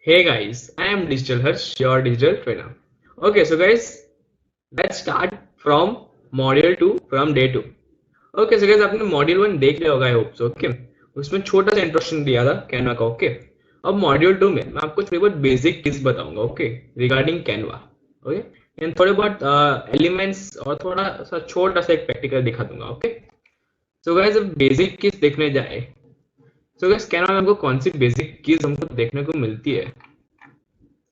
Hey guys, I am Digital Harsh, your digital trainer. Okay, so guys, let's start from module 2 from day 2. Okay, so guys, आपने module 1 देख लिया होगा I hope so. Okay, उसमें छोटा सा introduction दिया था कैनवा का. ओके, अब मॉड्यूल 2 में मैं आपको थोड़ी बहुत बेसिक टिप्स बताऊंगा. Okay, regarding Canva. Okay, and थोड़े बहुत एलिमेंट्स और थोड़ा सा छोटा सा एक प्रैक्टिकल दिखा दूंगा. ओके, सो गाइस, अब बेसिक कीज देखने जाए. सो गाइस, कैनवा में हमको कौन सी बेसिक कीज हमको देखने को मिलती है.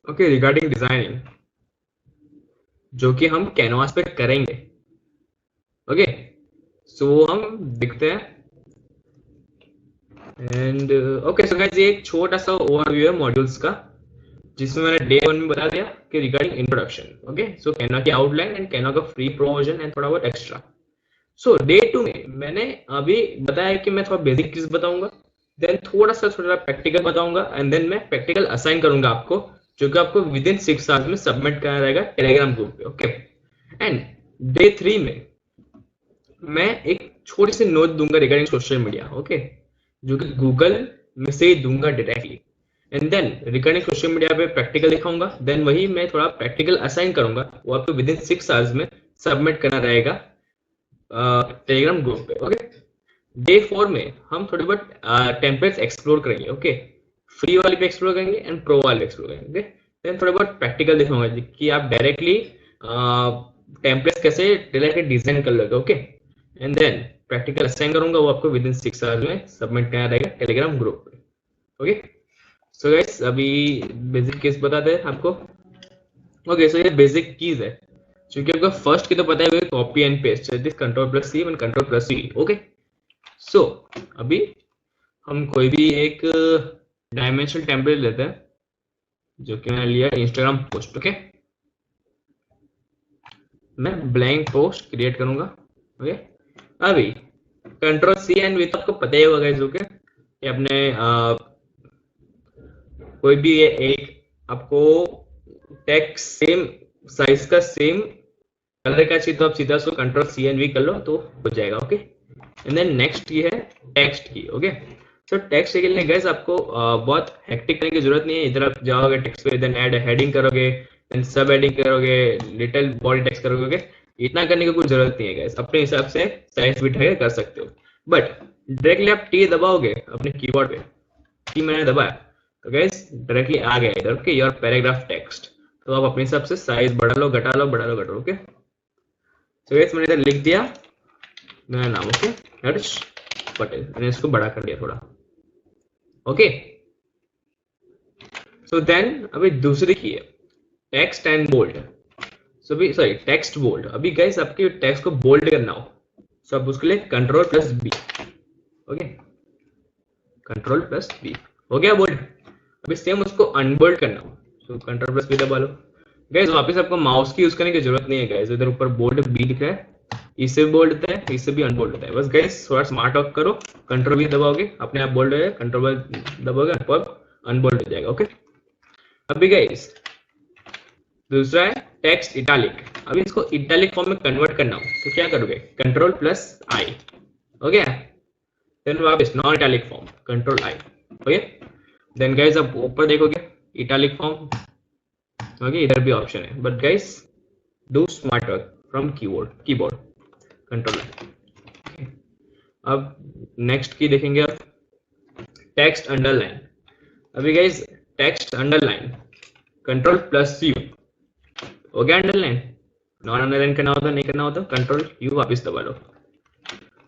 ओके, रिगार्डिंग डिजाइनिंग, जो कि हम कैनवास पे करेंगे. ओके, सो हम देखते हैं. एंड ओके, सो गाइस, ये एक छोटा सा ओवरव्यू है मॉड्यूल्स का, जिसमें मैंने डे 1 में बता दिया कि रिगार्डिंग इंट्रोडक्शन. ओके, सो कैनवा की आउटलाइन एंड कैनवा का फ्री प्रो वर्जन एंड थोड़ा बहुत एक्स्ट्रा. सो डे 2 में मैंने अभी बताया कि मैं थोड़ा बेसिक चीज बताऊंगा, देन थोड़ा प्रैक्टिकल बताऊंगा, एंड देन मैं प्रैक्टिकल असाइन करूंगा आपको, जो कि आपको विद इन 6 आवर्स में सबमिट करना रहेगा टेलीग्राम ग्रुप पे. ओके, एंड डे 3 में मैं एक छोटी सी नोट दूंगा रिगार्डिंग सोशल मीडिया. ओके, जो कि गूगल में से ही दूंगा directly. And then regarding social media पे प्रैक्टिकल दिखाऊंगा, देन वही मैं थोड़ा प्रैक्टिकल असाइन करूंगा, वो आपको विद इन 6 आवर्स में सबमिट करना रहेगा टेलीग्राम ग्रुप पे. ओके, डे 4 में हम थोड़ी बहुत टेम्पलेट्स एक्सप्लोर करेंगे. ओके, फ्री वाले पे एक्सप्लोर करेंगे एंड प्रो वाले एक्सप्लोर करेंगे. ओके, देन थोड़ा बहुत प्रैक्टिकल दिखाऊंगा कि आप डायरेक्टली टेम्पलेट्स कैसे डायरेक्टली डिजाइन कर लोगे. Okay, and then practical assign करूंगा, वो आपको विद इन 6 आवर्स में सबमिट करना रहेगा टेलीग्राम ग्रुप पे. ओके, सो गाइस, अभी बेसिक कीज बताते हैं आपको. ओके, सो ये बेसिक कीज है, क्योंकि आपको फर्स्ट की तो पता है copy and paste, this control plus C and control plus C. Okay, so अभी हम कोई भी एक डायमेंशनल टेम्पलेट लेते हैं, जो कि मैंने लिया इंस्टाग्राम पोस्ट. ओके, मैं ब्लैंक पोस्ट क्रिएट करूंगा. ओके, अभी कंट्रोल सी एंड वी तो आपको पता ही होगा. ओके, ये अपने कोई भी एक आपको टेक्स्ट सेम साइज का सेम कलर का चाहिए, तो आप सीधा उसको कंट्रोल सी एंड वी कर लो तो हो जाएगा. ओके, एंड देन नेक्स्ट की है टेक्स्ट की. ओके, सो टेक्स्ट के लिए गाइस आपको बहुत हेक्टिक करने की जरूरत नहीं है. इधर आप जाओगे टेक्स्ट पे, देन ऐड हेडिंग करोगे, देन सब हेडिंग करोगे, लिटिल बॉडी टेक्स्ट करोगे. ओके, इतना करने की कोई जरूरत नहीं है गाइस, अपने हिसाब से साइज बिठा कर सकते हो. बट डायरेक्टली आप टी दबाओगे अपने कीबोर्ड पे, टी मैंने दबाया तो गाइस डायरेक्टली आ गया इधर. Okay, your paragraph text. तो आप अपने हिसाब से साइज बढ़ा लो, घटा लो, बढ़ा लो, घटा लो. ओके, तो गाइस मैंने इधर लिख दिया मेरा नाम. ओके, हर्ष पटेल. मैंने इसको बड़ा कर दिया थोड़ा. ओके, सो देन अभी दूसरी की है टेक्स्ट एंड बोल्ड. सो अभी सॉरी टेक्स्ट बोल्ड. अभी गाइस आपके टेक्स्ट को बोल्ड करना हो, सो आप उसके लिए control plus B. Okay, control plus B हो गया बोल्ड. अभी सेम उसको अनबोल्ड करना हो, सो कंट्रोल प्लस बी दबा लो. गाइस वापस आपको माउस की यूज करने की जरूरत नहीं है गाइस. इधर ऊपर बोल्ड बी दिख रहा है, इससे भी बोल्ड होता है, इससे भी अनबोल्ड होता है. बस गाइस थोड़ा स्मार्ट वर्क करो, कंट्रोल भी दबाओगे अपने आप बोल्ड हो जाएगा, कंट्रोल दबाओगे अनबोल्ड हो जाएगा. ओके, अभी गाइस दूसरा है टेक्स्ट इटैलिक. अभी इसको इटैलिक फॉर्म में कन्वर्ट करना हो तो क्या करोगे, control plus I. Okay, then वापस non italic form control I. Okay, then guys आप ऊपर देखोगे इटैलिक फॉर्म. ओके, इधर भी ऑप्शन है, but guys do smart work from keyboard control I. अब नेक्स्ट की देखेंगे आप टेक्स्ट अंडरलाइन. अभी guys text underline control plus you हो गया अंडरलाइन. नॉन अंडरलाइन करना होता नहीं करना होता कंट्रोल यू वापस दबा लो.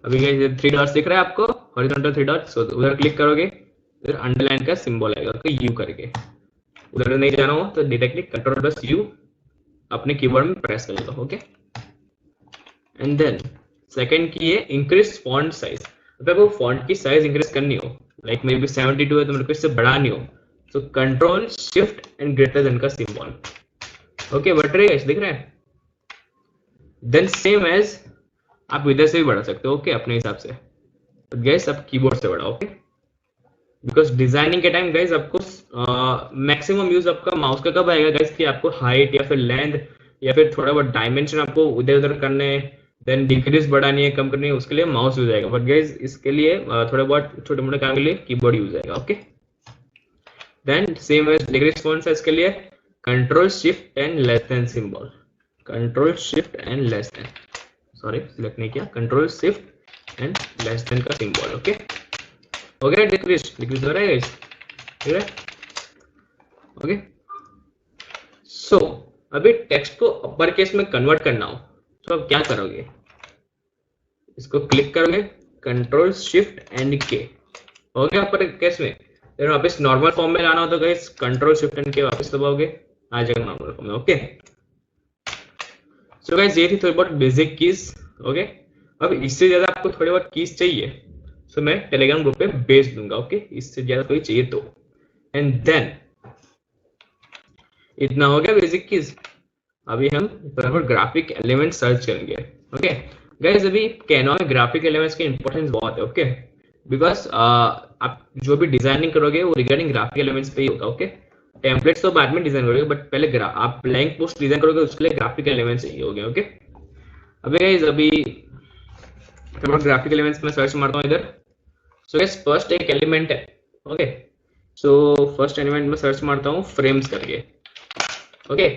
अभी गाइस 3 डॉट्स दिख रहा है आपको, हॉरिजॉन्टल 3 डॉट्स, उधर क्लिक करोगे, फिर अंडरलाइन का सिंबल आएगा यू करके. उधर नहीं जाना हो तो डायरेक्टली कंट्रोल प्लस यू अपने कीबोर्ड में प्रेस कर लो. ओके, एंड देन सेकंड की है इंक्रीज फॉन्ट साइज. अगर वो फॉन्ट की साइज इंक्रीज करनी हो, लाइक मेरे भी 72 है तो मेरे को इससे बढ़ानी हो, तो control shift and greater than का सिंबल. ओके, बढ़ रही है, दिख रहा है. देन सेम एज आप इधर से भी बढ़ा सकते हो. ओके, अपने हिसाब से. गैस आप कीबोर्ड से बढ़ाओ. ओके, बिकॉज डिजाइनिंग के टाइम गाइस आपको मैक्सिमम यूज आपका माउस का कब आएगा गाइस, कि आपको हाइट या फिर लेंथ या फिर थोड़ा बहुत डायमेंशन आपको उधर उधर करने, देन डिक्रीज बढ़ानी है, कम करनी है, उसके लिए माउस यूज आएगा. बट गाइस इसके लिए थोड़ा बहुत छोटे मोटे काम के लिए कीबोर्ड यूज आएगा. Okay, then same as degrees कौन सा इसके लिए, control shift and less than symbol, control shift and less than, sorry select नहीं किया, control shift and less than का सिंबल। ओके हो गया, डिक्रीज डिक्रीज हो रहा है गाइस, ठीक है। ओके सो अभी टेक्स्ट को अपर केस में कन्वर्ट करना हो तो अब क्या करोगे, इसको क्लिक करोगे, कंट्रोल शिफ्ट एंड के, हो गया अपर केस में। फिर वापस नॉर्मल फॉर्म में लाना हो तो गाइस कंट्रोल शिफ्ट एंड के वापस दबाओगे, आ जाएगा नॉर्मल फॉर्म में। ओके सो गाइस ये थी थोड़ी बहुत बेसिक कीज। ओके अब इससे ज्यादा आपको थोड़ी बहुत कीज चाहिए तो मैं टेलीग्राम ग्रुप पे भेज दूंगा। ओके इससे ज्यादा कोई चाहिए तो, एंड देन इतना हो गया बेसिक कीज। अभी हम ग्राफिक एलिमेंट सर्च करेंगे। ओके गाइस अभी कैनवा में ग्राफिक एलिमेंट्स की इंपॉर्टेंस बहुत है। ओके बिकॉज आप जो भी डिजाइनिंग करोगे वो रिगार्डिंग ग्राफिक एलिमेंट्स पे ही होगा। ओके टेम्पलेट्स तो बाद में डिजाइन करोगे बट पहले आप ब्लैंक पोस्ट डिजाइन करोगे उसके लिए ग्राफिक एलिमेंट्स चाहिए होंगे। ओके अभी गाइस अभी ग्राफिक एलिमेंट्स में सर्च मारता हूँ इधर। सो गाइस फर्स्ट एक एलिमेंट है। ओके सो फर्स्ट एलिमेंट में सर्च मारता हूँ फ्रेम्स करके। ओके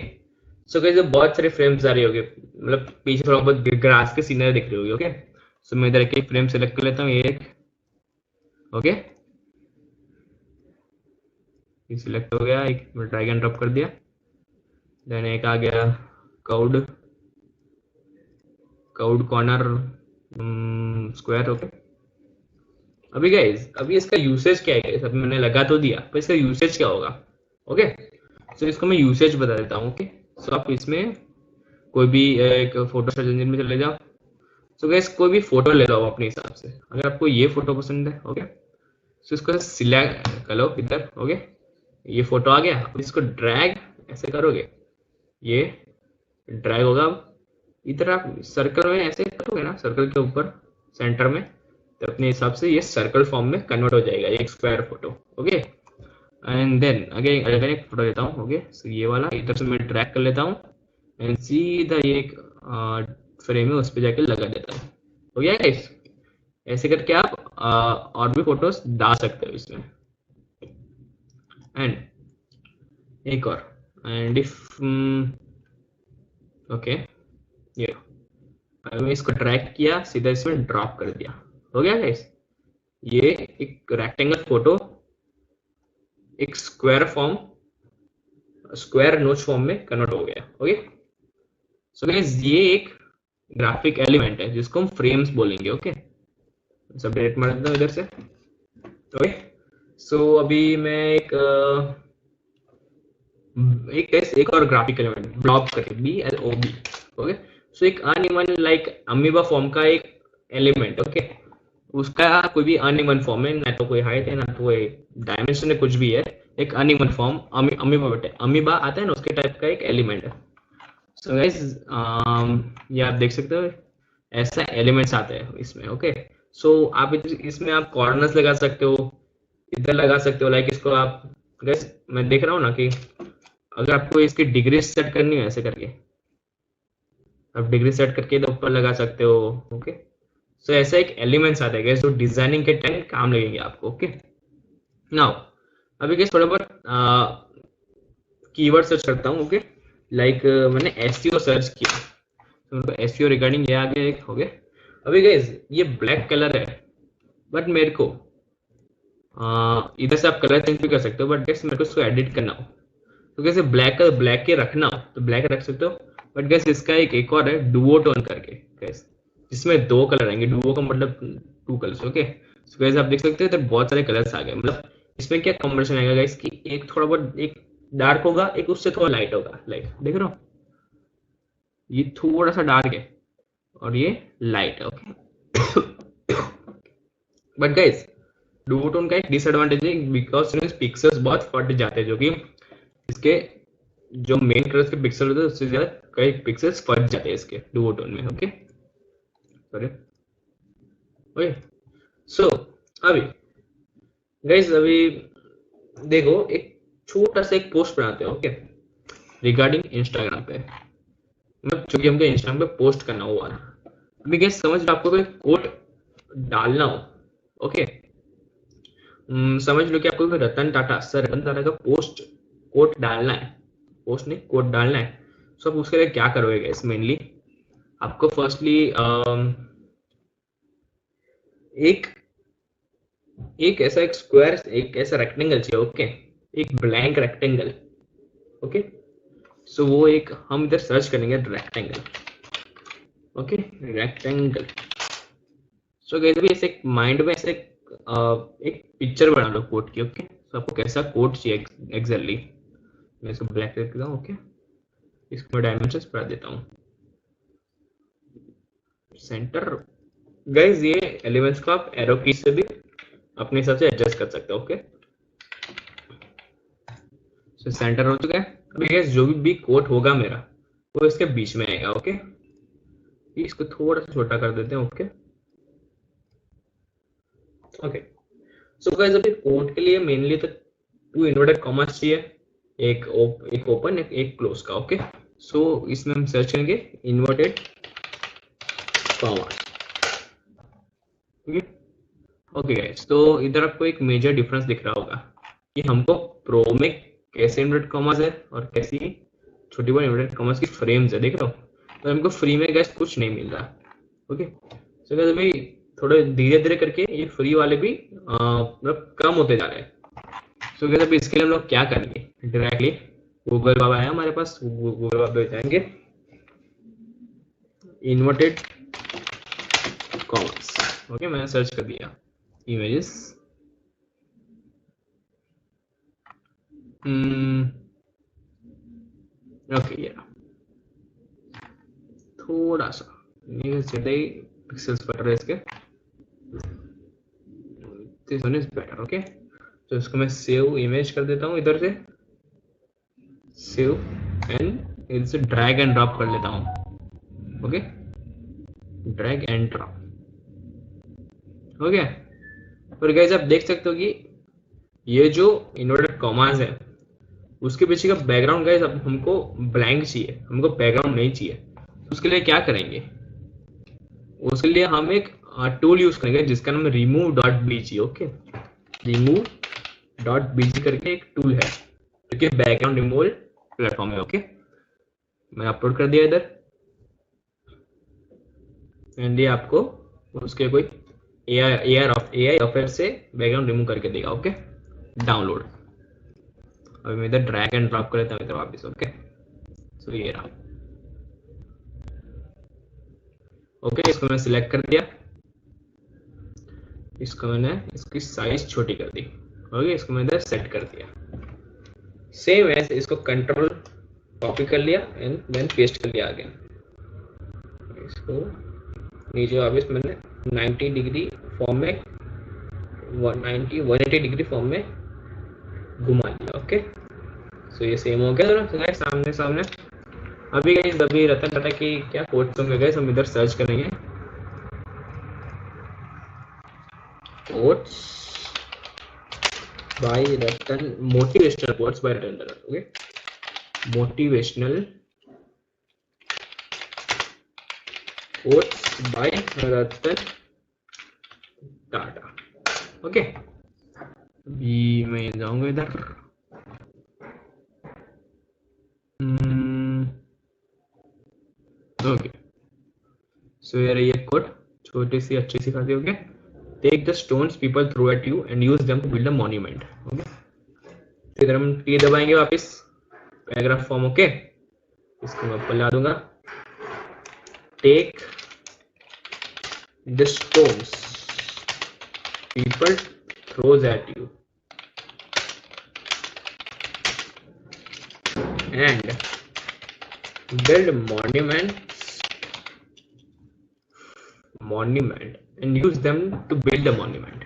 सो गाइस बहुत सारे फ्रेम्स आ रही होगी, मतलब पीछे थोड़ा बहुत ग्रास के सीनरी दिख रही होगी। ओके सो मैं इधर एक फ्रेम सेलेक्ट कर लेता हूँ, एक ओके ये सिलेक्ट हो गया, एक ड्रैग एंड ड्रॉप कर दिया, देन एक आ गया कर्व्ड कॉर्नर स्क्वायर। ओके अभी गाइस अभी इसका यूसेज क्या है, अभी मैंने लगा तो दिया पर इसका यूसेज क्या होगा। ओके सो इसको मैं यूसेज बता देता हूँ। ओके सो आप इसमें कोई भी एक फोटो सर्च इंजन में चले जाओ। सो गाइस कोई भी फोटो ले लो अपने हिसाब से, अगर आपको ये फोटो पसंद है ओके सो इसको सिलेक्ट कर लो इधर। ओके ये फोटो आ गया, इसको ड्रैग ऐसे करोगे, ये ड्रैग होगा। इधर आप सर्कल में ऐसे करोगे ना, सर्कल के ऊपर सेंटर में, तो अपने हिसाब से ये सर्कल फॉर्म में कन्वर्ट हो जाएगा, एक square photo. Okay and then again एक फोटो लेता हूँ। ओके सो ये वाला इधर से मैं ड्रैग कर लेता हूँ एंड सीधा ये एक फ्रेम है उस पर जाके लगा देता हूँ। हो गया गाइस, ऐसे करके आप और भी फोटोज डाल सकते हो इसमें। एंड एक और एंड इफ ओके ये मैंने इसको ड्रैग किया सीधा इसमें ड्रॉप कर दिया। हो गया गाइस, ये एक रेक्टेंगल फोटो एक स्क्वायर नोच फॉर्म में कन्वर्ट हो गया। ओके सो गाइस ये एक ग्राफिक एलिमेंट है जिसको हम फ्रेम्स बोलेंगे। ओके सब डिलीट मार देता हूं इधर से। ओके सो अभी मैं एक और ग्राफिक एलिमेंट ब्लॉब करके BLOB। ओके सो एक अनइवन लाइक अमीबा फॉर्म का एक एलिमेंट। ओके उसका कोई भी अनइवन फॉर्म है, ना तो कोई हाइट है ना तो कोई डायमेंशन है, कुछ भी है, एक अनइवन फॉर्म अमीबा आता है ना उसके टाइप का एक एलिमेंट है। सो गाइस ये आप देख सकते हो ऐसा एलिमेंट्स आते हैं इसमें। ओके सो आप इसमें आप कॉर्नर्स लगा सकते हो, इधर लगा सकते हो, लाइक इसको आप गाइस मैं देख रहा हूँ ना कि अगर आपको इसकी डिग्री सेट करनी है ऐसे करके आप डिग्री सेट करके इधर ऊपर लगा सकते हो। ओके सो ऐसा एक एलिमेंट्स आता है जो डिजाइनिंग के टाइम काम लगेंगे आपको। ओके नाउ अभी गाइस थोड़ा बहुत कीवर्ड सर्च करता हूँ। ओके लाइक मैंने एसईओ सर्च किया तो मेरे को एसईओ रिगार्डिंग ये आ गया एक। हो गया अभी गाइस ये ब्लैक कलर है बट मेरे को इधर से आप कलर चेंज भी कर सकते हो, बट गाइस मेरे को इसको एडिट करना हो तो कैसे ब्लैक का ब्लैक के रखना हो तो ब्लैक रख सकते हो, बट गैस इसका एक और है डुओ टोन करके गैस जिसमें दो कलर आएंगे, डुओ का मतलब two colours. Okay so gas आप देख सकते हो तो बहुत सारे कलर्स आ गए, मतलब इसमें क्या कॉम्बिनेशन आएगा गाइस कि एक थोड़ा बहुत एक डार्क होगा एक उससे थोड़ा लाइट होगा, लाइक देख रहे हो ये थोड़ा सा डार्क है और ये लाइट है। Okay but guys Duo tone का एक डिसएडवांटेज है बिकॉज पिक्सल्स बहुत फट जाते हैं, जो कि इसके जो मेन कलर के पिक्सल होते हैं उससे ज्यादा कई पिक्सल्स फट जाते हैं इसके डुओ टोन में। ओके सॉरी ओके सो अभी गाइस अभी देखो एक छोटा सा एक पोस्ट बनाते हैं। ओके रिगार्डिंग इंस्टाग्राम पे, मतलब चूंकि हमको इंस्टाग्राम पे पोस्ट करना हुआ ना, अभी गाइस समझ लो आपको कोई कोट डालना हो। ओके समझ लो कि आपको रतन टाटा सर, रतन टाटा का पोस्ट कोट डालना है, पोस्ट नहीं कोट डालना है। सो आप उसके लिए क्या करोगे गाइस, मेनली आपको फर्स्टली एक एक ऐसा एक स्क्वायर, एक ऐसा रेक्टेंगल चाहिए, ओके, एक ब्लैंक रेक्टेंगल, ओके। सो वो एक हम इधर सर्च करेंगे रेक्टेंगल, ओके, रेक्टेंगल। सो गाइस अभी ऐसे माइंड में ऐसे एक पिक्चर बना लो कोट की, ओके। सो आपको कैसा कोट चाहिए एग्जैक्टली, मैं इसको ब्लैक कर देता हूँ, ओके। इसको मैं डायमेंशंस बढ़ा देता हूँ, सेंटर। गाइस ये एलिमेंट्स को आप एरो की से भी अपने हिसाब से एडजस्ट कर सकते हो, ओके। सो सेंटर हो चुका है। अभी गाइस जो भी कोट होगा मेरा वो इसके बीच में आएगा, ओके। इसको थोड़ा सा छोटा कर देते हैं, ओके ओके। सो गाइस अभी कोट के लिए मेनली तो 2 इन्वर्टेड कॉमास चाहिए, एक ओपन एक क्लोज का, ओके। सो इसमें हम सर्च करेंगे inverted commas, okay okay guys. तो इधर आपको एक मेजर डिफरेंस दिख रहा होगा कि हमको प्रो में कैसे इन्वर्टेड कॉमास है और कैसी छोटी बड़ी इन्वर्टेड कॉमास की फ्रेम्स है, देख रहे हो। तो हमको फ्री में गाइस कुछ नहीं मिल रहा, ओके। सो गाइस अभी थोड़े धीरे धीरे करके ये फ्री वाले भी मतलब कम होते जा रहे हैं। सो गाइस अभी इसके लिए हम लोग क्या करेंगे, डायरेक्टली गूगल बाबा है हमारे पास, गूगल बाबा पे जाएंगे, इन्वर्टेड कॉमास, ओके। मैंने सर्च कर दिया इमेजेस, ओके ये थोड़ा सा ज्यादा ही पिक्सेल्स बढ़ रहे हैं इसके, this one is better, okay. तो इसको मैं सेव इमेज कर देता हूँ इधर से, सेव एंड इधर से ड्रैग एंड ड्रॉप कर लेता हूँ, okay, drag and drop, okay. और गाइस आप देख सकते हो कि ये जो इन्वर्टेड कॉमास है उसके पीछे का बैकग्राउंड गाइस अब हमको ब्लैंक चाहिए, हमको बैकग्राउंड नहीं चाहिए। तो उसके लिए क्या करेंगे, उसके लिए हम एक टूल यूज करेंगे जिसका नाम रिमूव डॉट बीजी, ओके। रिमूव डॉट बीजी करके एक टूल है जो कि बैकग्राउंड रिमूवल प्लेटफॉर्म है, ओके। मैं अपलोड कर दिया इधर, एंड ये आपको उसके कोई एआई ऑफर से बैकग्राउंड रिमूव करके देगा, ओके। डाउनलोड, अभी मैं इधर ड्रैग एंड ड्रॉप कर लेता हूँ इधर वापस, ओके। सो ये रहा, ओके। इसको मैं सिलेक्ट कर दिया, इसको मैंने इसकी साइज छोटी कर दी, ओके। इसको मैं इधर सेट कर दिया, सेम एज इसको कंट्रोल कॉपी कर लिया एंड देन पेस्ट कर लिया अगेन। इसको नीचे वापस मैंने 90 डिग्री फॉर्म में 180 डिग्री फॉर्म में घुमा लिया, ओके। सो ये सेम हो गया ना सामने सामने। अभी गाइस अभी रतन टाटा की क्या कोट्स होंगे गाइस, हम इधर सर्च करेंगे quotes by Ratan, motivational quotes by Ratan Tata, okay. Motivational quotes by Ratan Tata, okay. अभी मैं जाऊंगा इधर, ओके। सो यार ये कोट छोटी सी अच्छी सी खाती, okay. Take the stones people throw at you and use them to build a monument, okay. इधर हम टी दबाएंगे वापस, पैराग्राफ फॉर्म, ओके। इसको मैं ऊपर ला दूंगा, take the stones people throws at you and build monument and use them to build a monument,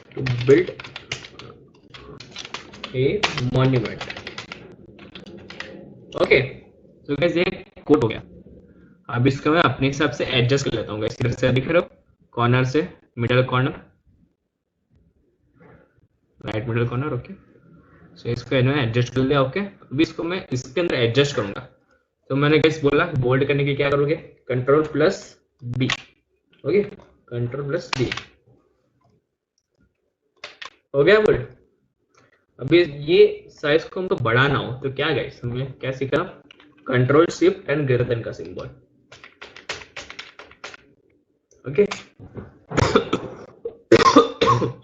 to build a monument, okay. तो गाइस ये कोड हो गया। अब इसका मैं अपने हिसाब से एडजस्ट कर लेता हूँ गाइस, इधर से दिख रहा हो कॉर्नर से, middle corner, right middle corner, okay. So इसको मैंने एडजस्ट कर लिया, ओके। अभी इसको मैं इसके अंदर एडजस्ट करूंगा, तो मैंने गैस बोला बोल्ड करने के क्या करोगे, control plus B. Okay, control plus B हो गया बोल्ड। अभी ये साइज को हमको बढ़ाना हो तो क्या गाइस, हमने क्या सीखा, control shift and greater than का सिंबल। ओके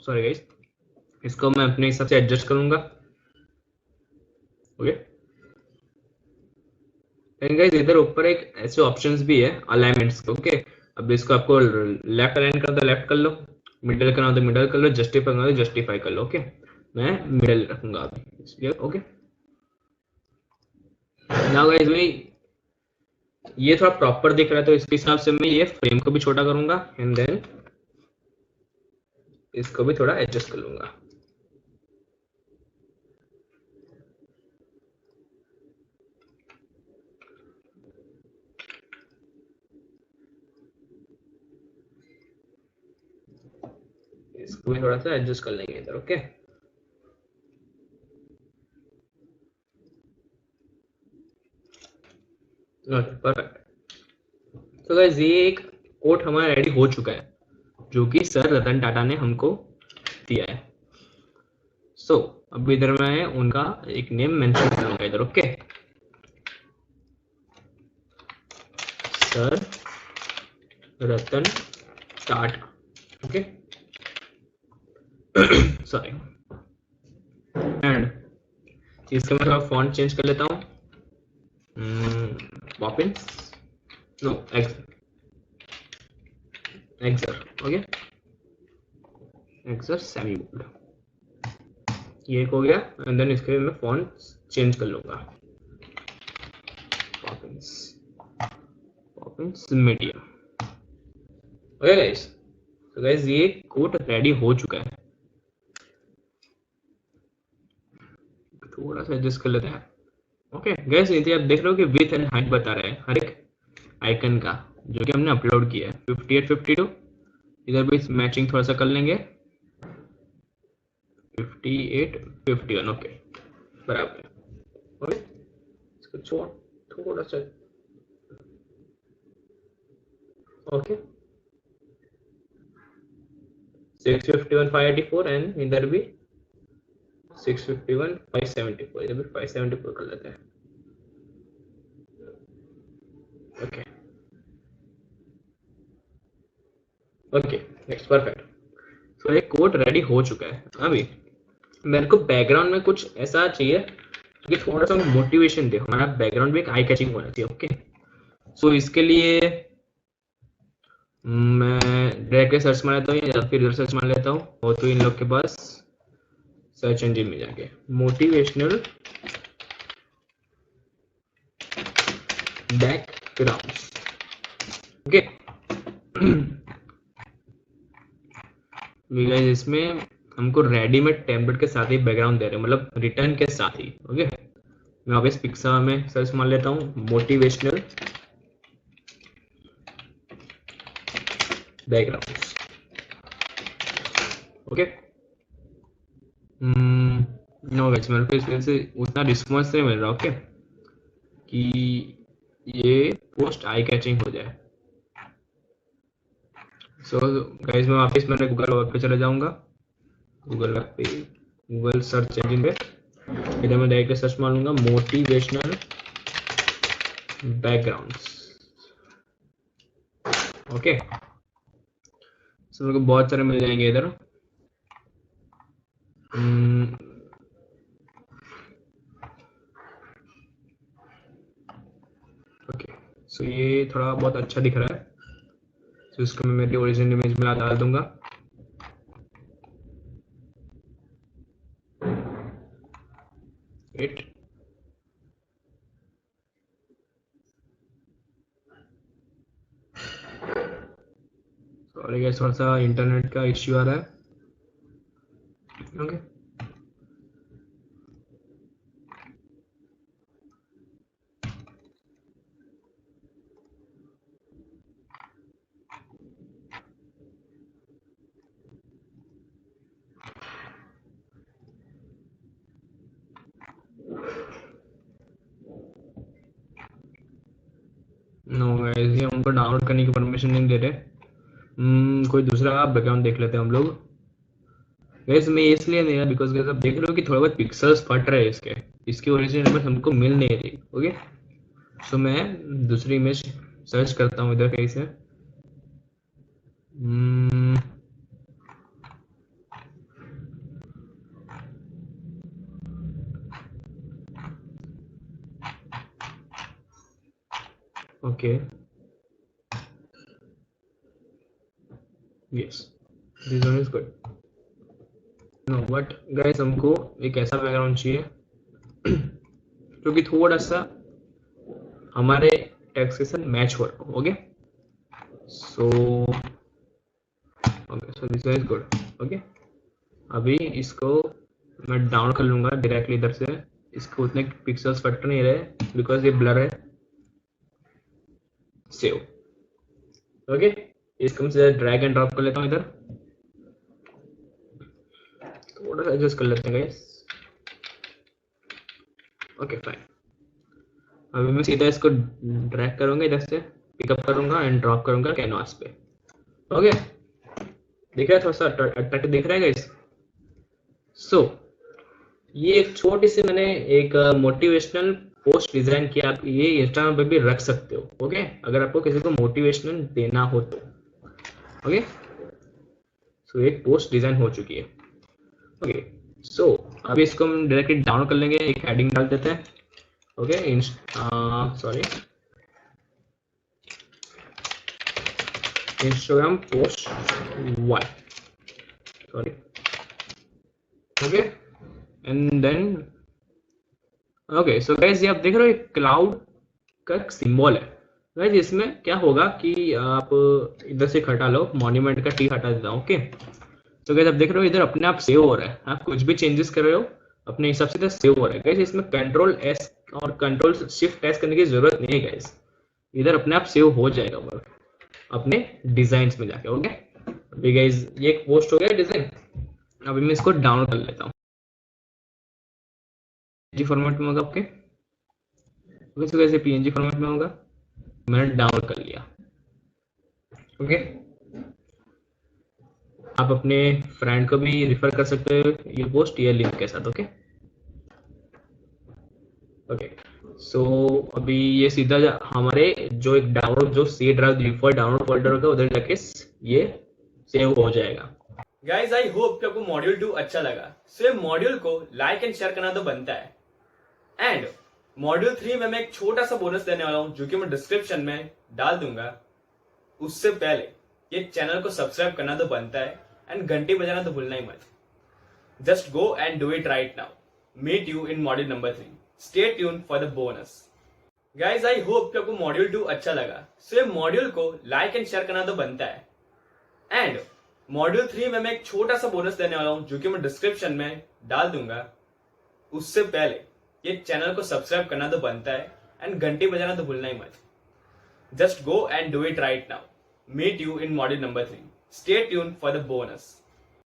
सॉरी गाइस, इसको मैं अपने हिसाब से एडजस्ट करूंगा। ओके एंड गाइस इधर ऊपर एक ऐसे ऑप्शंस भी है अलाइनमेंट्स के। ओके, अब इसको आपको लेफ्ट अलाइन करना तो लेफ्ट कर लो, मिडल करना तो मिडल कर लो, जस्टिफाई करना तो जस्टिफाई कर लो। ओके, मैं मिडल रखूंगा अभी इसलिए। ओके नाउ गाइस भाई ये थोड़ा प्रॉपर दिख रहा है तो इसके हिसाब से मैं ये फ्रेम को भी छोटा करूंगा एंड देन इसको भी थोड़ा एडजस्ट कर लूंगा। इसको भी थोड़ा सा एडजस्ट कर लेंगे इधर। Okay perfect. तो गाइस ये एक कोड हमारा रेडी हो चुका है जो कि सर रतन टाटा ने हमको दिया है। सो अब इधर मैं उनका एक नेम मेंशन करूंगा इधर। Okay sir Ratan Tata. Okay sorry and इसका मैं थोड़ा फॉन्ट चेंज कर लेता हूँ, Poppins no Akshar. Okay Akshar semi bold ये एक हो गया एंड देन इसके मैं फॉन्ट चेंज कर लूंगा, Poppins Poppins medium. Okay guys, तो गाइस ये कोड रेडी हो चुका है, थोड़ा सा एडजस्ट कर लेते हैं। ओके गाइस ये आप देख रहे हो कि विड्थ एंड हाइट बता रहा है हर एक आइकन का जो कि हमने अपलोड किया है 58 52। इधर भी मैचिंग थोड़ा सा कर लेंगे 58 51। ओके बराबर। ओके इसको छोड़ थोड़ा सा। ओके 651 584 एंड इधर भी 651 574, इधर भी 574 कर लेते हैं। Okay okay next perfect. तो ये कोड रेडी हो चुका है। अभी मेरे को बैकग्राउंड में कुछ ऐसा चाहिए कि थोड़ा सा मोटिवेशन दे, हमारा बैकग्राउंड भी एक आई कैचिंग होना चाहिए। ओके सो इसके लिए मैं डायरेक्टली सर्च मार लेता हूँ या फिर इधर सर्च मार लेता हूँ, हो तो इन लोग के पास सर्च इंजन में जाके मोटिवेशनल बैकग्राउंड। ओके इसमें हमको रेडीमेड टेम्पलेट के साथ ही बैकग्राउंड दे रहे हैं, मतलब रिटर्न के साथ ही। ओके मैं वापस पिक्सा में सर्च मार लेता हूँ motivational background. Okay no guys मेरे को इस वजह से उतना रिस्पॉन्स नहीं मिल रहा। ओके कि ये पोस्ट आई कैचिंग हो जाए। सो गाइस मैं वापस मैंने गूगल वेब पे चले जाऊंगा, गूगल वेब पे गूगल सर्च इंजन पे इधर मैं डायरेक्ट सर्च मारूंगा मोटिवेशनल बैकग्राउंड्स। ओके सो मेरे को बहुत सारे मिल जाएंगे इधर। ओके सो ये थोड़ा बहुत अच्छा दिख रहा है, तो इसको मैं मेरी ओरिजिनल इमेज में डाल दूंगा। इट सॉरी गाइस थोड़ा सा इंटरनेट का इश्यू आ रहा है। ओके ये उनको डाउनलोड करने की परमिशन नहीं दे रहे। कोई दूसरा बैकग्राउंड देख लेते हैं हम लोग। गैस मैं इसलिए नहीं रहा बिकॉज गैस आप देख रहे हो कि थोड़े बहुत पिक्सल्स फट रहे हैं इसकी वजह से इमेज हमको मिल नहीं रही। ओके, सो मैं दूसरी इमेज सर्च करता हूँ इधर कहीं से। Okay, yes, this one is good. No but guys हमको एक ऐसा बैकग्राउंड चाहिए जो कि थोड़ा सा हमारे टेक्स्ट के साथ मैच हो रहा हो। Okay, so this is good. Okay, अभी इसको मैं डाउन कर लूंगा डायरेक्टली इधर से। इसको उतने पिक्सल्स फट नहीं रहे बिकॉज ये ब्लर है। सेव। ओके, इसको मैं ड्रैग एंड ड्रॉप कर लेता हूँ इधर, थोड़ा सा एडजस्ट कर लेते हैं गाइस। ओके फाइन, अभी मैं सीधा इसको ड्रैग करूंगा इधर से, पिकअप करूंगा एंड ड्रॉप करूंगा कैनवास पे। ओके, दिख रहा है थोड़ा सा अट्रैक्टिव दिख रहा है गाइस। सो ये एक छोटी सी मैंने एक मोटिवेशनल पोस्ट डिजाइन किया, आप ये इंस्टाग्राम पे भी रख सकते हो। ओके, अगर आपको किसी को मोटिवेशनल देना हो तो। ओके, सो एक पोस्ट डिजाइन हो चुकी है। ओके, सो अभी इसको हम डायरेक्टली डाउन कर लेंगे, एक हेडिंग डाल देते हैं। Okay, sorry, Instagram post 1, sorry. Okay, and then okay, so guys ये आप देख रहे हो क्लाउड का एक सिंबल है। गाइस इसमें क्या होगा कि आप इधर से हटा लो, मॉन्यूमेंट का टी हटा देता हूँ। ओके, तो गाइस आप देख रहे हो इधर अपने आप सेव हो रहा है। आप कुछ भी चेंजेस कर रहे हो अपने हिसाब से इधर सेव हो रहा है। गाइस इसमें कंट्रोल एस और कंट्रोल शिफ्ट एस करने की जरूरत नहीं है गाइस, इधर अपने आप सेव हो जाएगा वर्क अपने डिजाइन्स में जाके। ओके, अभी गाइस ये एक पोस्ट हो गया डिजाइन। अभी मैं इसको डाउनलोड कर लेता हूँ, पीएनजी फॉर्मेट में होगा। ओके, तो कैसे पीएनजी फॉर्मेट में होगा, मैंने डाउनलोड कर लिया। ओके, आप अपने फ्रेंड को भी रिफर कर सकते हो ये पोस्ट ये लिंक के साथ। ओके ओके, सो अभी ये सीधा हमारे जो एक डाउनलोड जो C drive default download folder होगा उधर जाके ये सेव हो जाएगा। गाइज आई होप कि आपको मॉड्यूल 2 अच्छा लगा। सो मॉड्यूल को लाइक एंड शेयर करना तो बनता है। एंड मॉड्यूल 3 में मैं एक छोटा सा बोनस देने वाला हूं जो कि मैं डिस्क्रिप्शन में डाल दूंगा। उससे पहले ये चैनल को सब्सक्राइब करना तो बनता है एंड घंटी बजाना तो भूलना ही मत। Just go and do it right now. Meet you in module number 3। Stay tune for the bonus. Guys I hope कि आपको मॉड्यूल 2 अच्छा लगा। सो मॉड्यूल को लाइक एंड शेयर करना तो बनता है। एंड मॉड्यूल 3 में मैं एक छोटा सा बोनस देने वाला हूं जो कि मैं डिस्क्रिप्शन में डाल दूंगा। उससे पहले ये चैनल को सब्सक्राइब करना तो बनता है एंड घंटी बजाना तो भूलना ही मत। Just go and do it right now. Meet you in module number 3। Stay tune for the bonus.